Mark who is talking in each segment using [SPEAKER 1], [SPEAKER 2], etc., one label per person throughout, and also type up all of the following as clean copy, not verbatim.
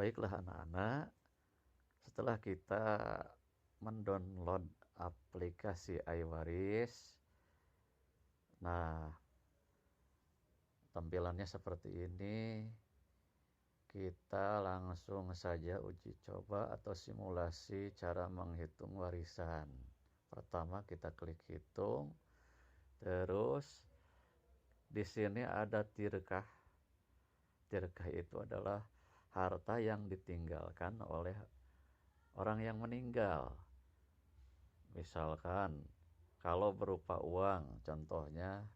[SPEAKER 1] Baiklah anak-anak, setelah kita mendownload aplikasi iWaris, nah tampilannya seperti ini. Kita langsung saja uji coba atau simulasi cara menghitung warisan. Pertama kita klik hitung, terus di sini ada tirkah. Tirkah itu adalah harta yang ditinggalkan oleh orang yang meninggal. Misalkan kalau berupa uang, contohnya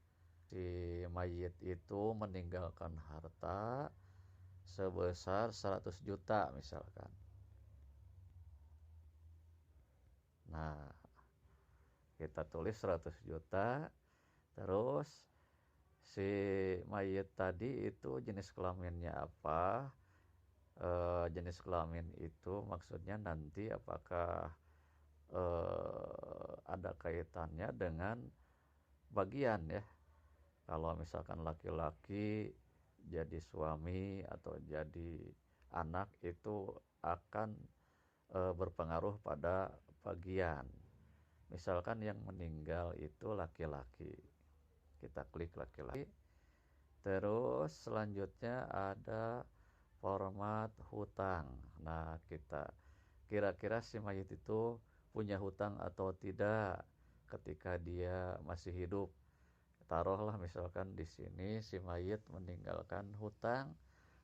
[SPEAKER 1] si mayit itu meninggalkan harta sebesar 100 juta misalkan. Nah, kita tulis 100 juta, terus si mayit tadi itu jenis kelaminnya apa? Jenis kelamin itu maksudnya nanti apakah ada kaitannya dengan bagian ya. Kalau misalkan laki-laki jadi suami atau jadi anak itu akan berpengaruh pada bagian. Misalkan yang meninggal itu laki-laki, kita klik laki-laki. Terus selanjutnya ada format hutang. Nah, kita kira-kira si mayit itu punya hutang atau tidak ketika dia masih hidup. Taruhlah misalkan di sini si mayit meninggalkan hutang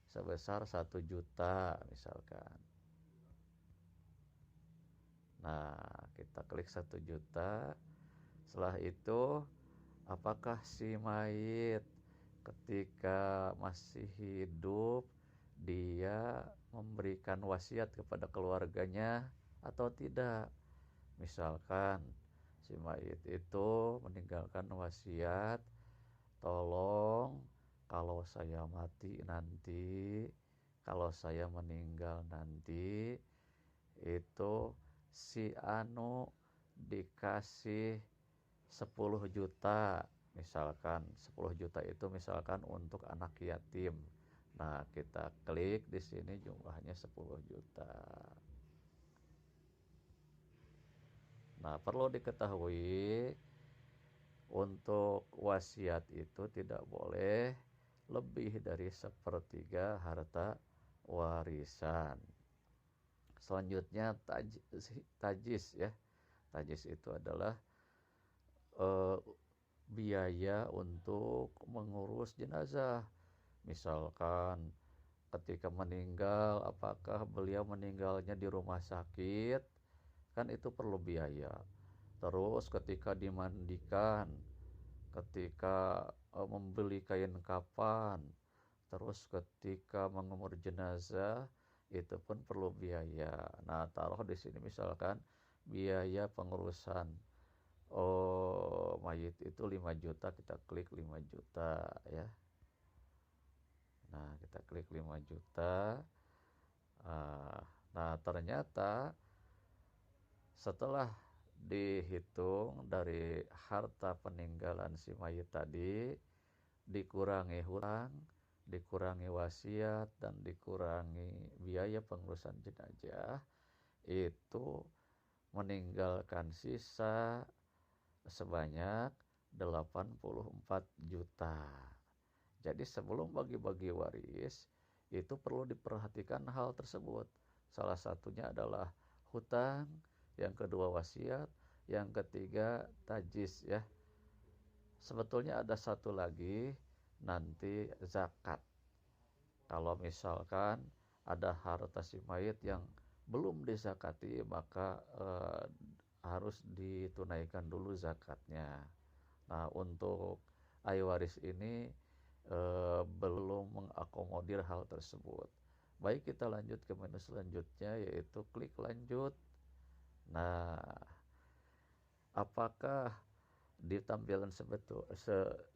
[SPEAKER 1] sebesar 1 juta misalkan. Nah, kita klik 1 juta. Setelah itu, apakah si mayit ketika masih hidup dia memberikan wasiat kepada keluarganya atau tidak? Misalkan si mayit itu meninggalkan wasiat, tolong kalau saya mati nanti, kalau saya meninggal nanti, itu si Anu dikasih 10 juta. Misalkan 10 juta itu misalkan untuk anak yatim. Nah, kita klik di sini jumlahnya 10 juta. Nah, perlu diketahui untuk wasiat itu tidak boleh lebih dari 1/3 harta warisan. Selanjutnya tajis ya. Tajis itu adalah biaya untuk mengurus jenazah. Misalkan ketika meninggal, apakah beliau meninggalnya di rumah sakit, kan itu perlu biaya. Terus ketika dimandikan, ketika membeli kain kafan, terus ketika mengumur jenazah, itu pun perlu biaya. Nah, taruh di sini misalkan biaya pengurusan mayit itu 5 juta, kita klik 5 juta ya. Nah, kita klik 5 juta. Nah, ternyata setelah dihitung dari harta peninggalan si mayit tadi, dikurangi hutang, dikurangi wasiat, dan dikurangi biaya pengurusan jenazah, itu meninggalkan sisa sebanyak 84 juta. Jadi sebelum bagi-bagi waris, itu perlu diperhatikan hal tersebut. Salah satunya adalah hutang, yang kedua wasiat, yang ketiga tajis ya. Sebetulnya ada satu lagi, nanti zakat. Kalau misalkan ada harta si mayit yang belum dizakati, maka harus ditunaikan dulu zakatnya. Nah, untuk iWaris ini belum mengakomodir hal tersebut. Baik, kita lanjut ke menu selanjutnya, yaitu klik lanjut. Nah, apakah di tampilan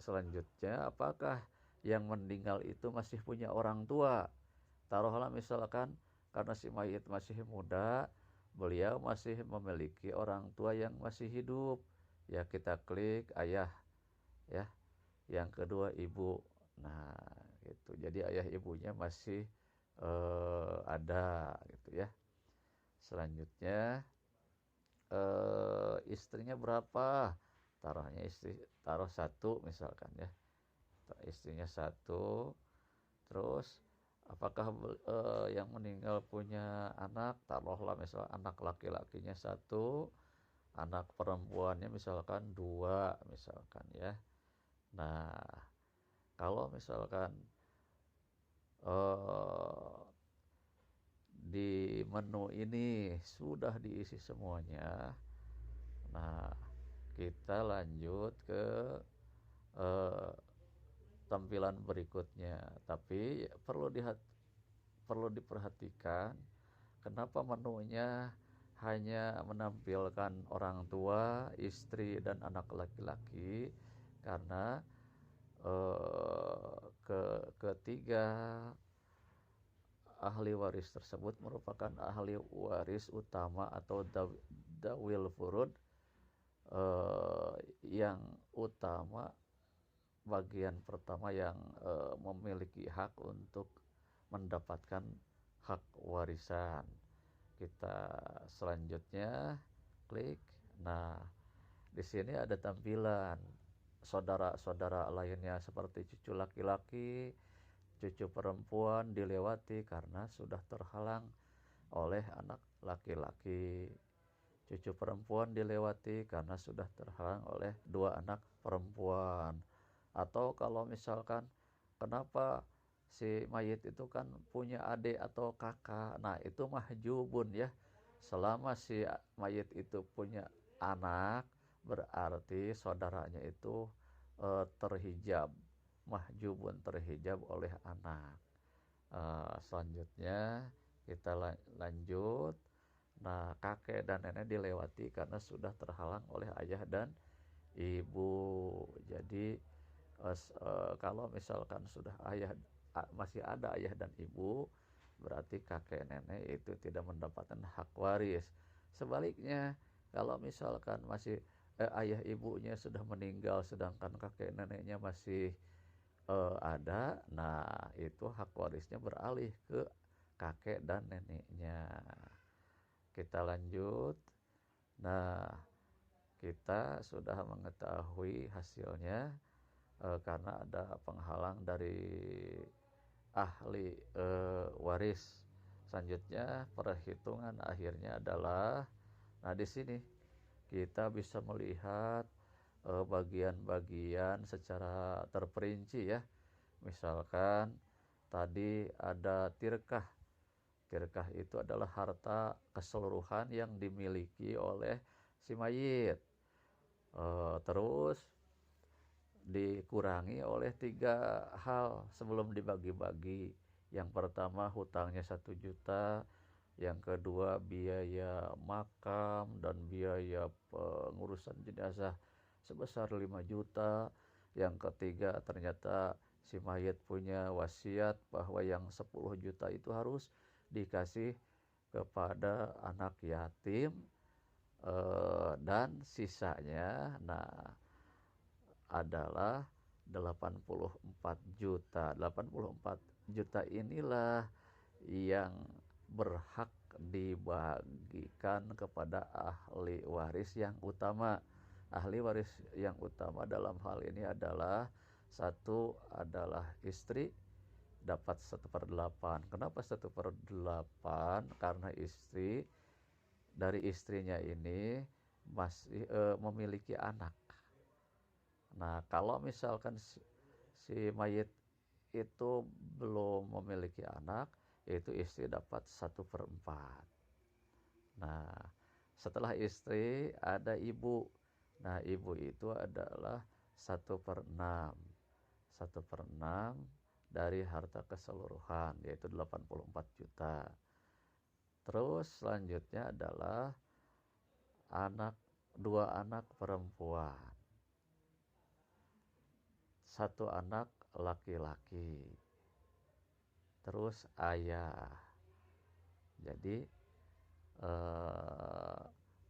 [SPEAKER 1] selanjutnya, apakah yang meninggal itu masih punya orang tua? Taruhlah misalkan karena si mayit masih muda, beliau masih memiliki orang tua yang masih hidup. Ya, kita klik ayah ya. Yang kedua ibu. Nah, gitu. Jadi ayah ibunya masih ada gitu ya. Selanjutnya istrinya berapa? Taruh satu misalkan ya. Istrinya satu. Terus apakah yang meninggal punya anak? Taruhlah misal anak laki-lakinya satu, anak perempuannya misalkan dua misalkan ya. Nah, kalau misalkan eh, di menu ini sudah diisi semuanya, nah kita lanjut ke eh, tampilan berikutnya. Tapi perlu diperhatikan kenapa menunya hanya menampilkan orang tua, istri, dan anak laki-laki, karena ketiga ahli waris tersebut merupakan ahli waris utama atau dawil furud, yang utama, bagian pertama yang memiliki hak untuk mendapatkan hak warisan. Kita selanjutnya klik. Nah, di sini ada tampilan saudara-saudara lainnya seperti cucu laki-laki, cucu perempuan dilewati karena sudah terhalang oleh anak laki-laki. Cucu perempuan dilewati karena sudah terhalang oleh dua anak perempuan. Atau kalau misalkan kenapa si mayit itu kan punya adik atau kakak, nah itu mahjubun ya. Selama si mayit itu punya anak, berarti saudaranya itu terhijab, mahjubun, terhijab oleh anak. Selanjutnya kita lanjut. Nah, kakek dan nenek dilewati karena sudah terhalang oleh ayah dan ibu. Jadi kalau misalkan sudah masih ada ayah dan ibu, berarti kakek nenek itu tidak mendapatkan hak waris. Sebaliknya, kalau misalkan masih ayah ibunya sudah meninggal sedangkan kakek neneknya masih ada, nah itu hak warisnya beralih ke kakek dan neneknya. Kita lanjut. Nah, kita sudah mengetahui hasilnya karena ada penghalang dari ahli waris. Selanjutnya perhitungan akhirnya adalah, nah di sini kita bisa melihat bagian-bagian secara terperinci ya. Misalkan tadi ada tirkah. Tirkah itu adalah harta keseluruhan yang dimiliki oleh si mayit. Terus dikurangi oleh 3 hal sebelum dibagi-bagi. Yang pertama hutangnya 1 juta, yang kedua biaya makam dan biaya pengurusan jenazah sebesar 5 juta, yang ketiga ternyata si mayit punya wasiat bahwa yang 10 juta itu harus dikasih kepada anak yatim, dan sisanya adalah 84 juta. 84 juta inilah yang berhak dibagikan kepada ahli waris yang utama. Ahli waris yang utama dalam hal ini adalah, satu adalah istri, dapat 1/8. Kenapa 1/8? Karena dari istrinya ini masih memiliki anak. Nah, kalau misalkan si mayit itu belum memiliki anak, itu istri dapat 1/4. Nah, setelah istri ada ibu. Nah, ibu itu adalah 1/6. 1/6 dari harta keseluruhan, yaitu 84 juta. Terus selanjutnya adalah dua anak perempuan, satu anak laki-laki, terus ayah. Jadi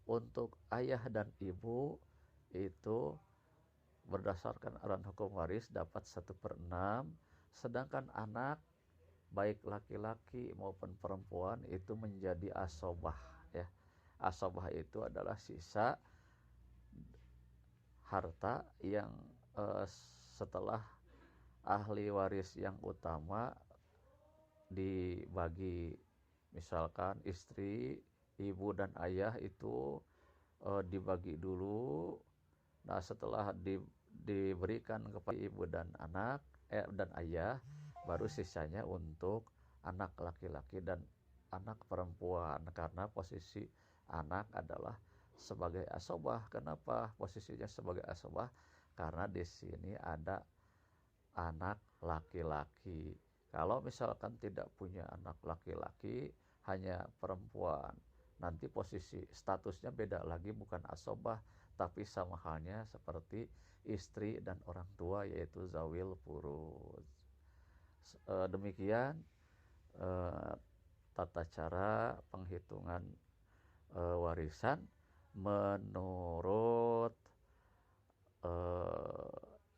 [SPEAKER 1] untuk ayah dan ibu itu berdasarkan aturan hukum waris dapat 1/6, sedangkan anak baik laki-laki maupun perempuan itu menjadi asobah ya. Asobah itu adalah sisa harta yang setelah ahli waris yang utama dibagi, misalkan istri, ibu dan ayah itu dibagi dulu. Nah, setelah diberikan kepada ibu dan anak dan ayah, baru sisanya untuk anak laki-laki dan anak perempuan, karena posisi anak adalah sebagai asobah. Kenapa posisinya sebagai asobah? Karena di sini ada anak laki-laki. Kalau misalkan tidak punya anak laki-laki, hanya perempuan, nanti posisi statusnya beda lagi, bukan asobah, tapi sama halnya seperti istri dan orang tua, yaitu zawil furud. Demikian tata cara penghitungan warisan menurut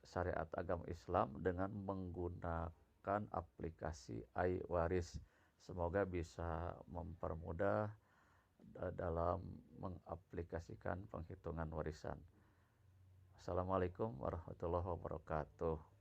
[SPEAKER 1] syariat agama Islam dengan menggunakan aplikasi iWaris. Semoga bisa mempermudah dalam mengaplikasikan penghitungan warisan. Assalamualaikum warahmatullahi wabarakatuh.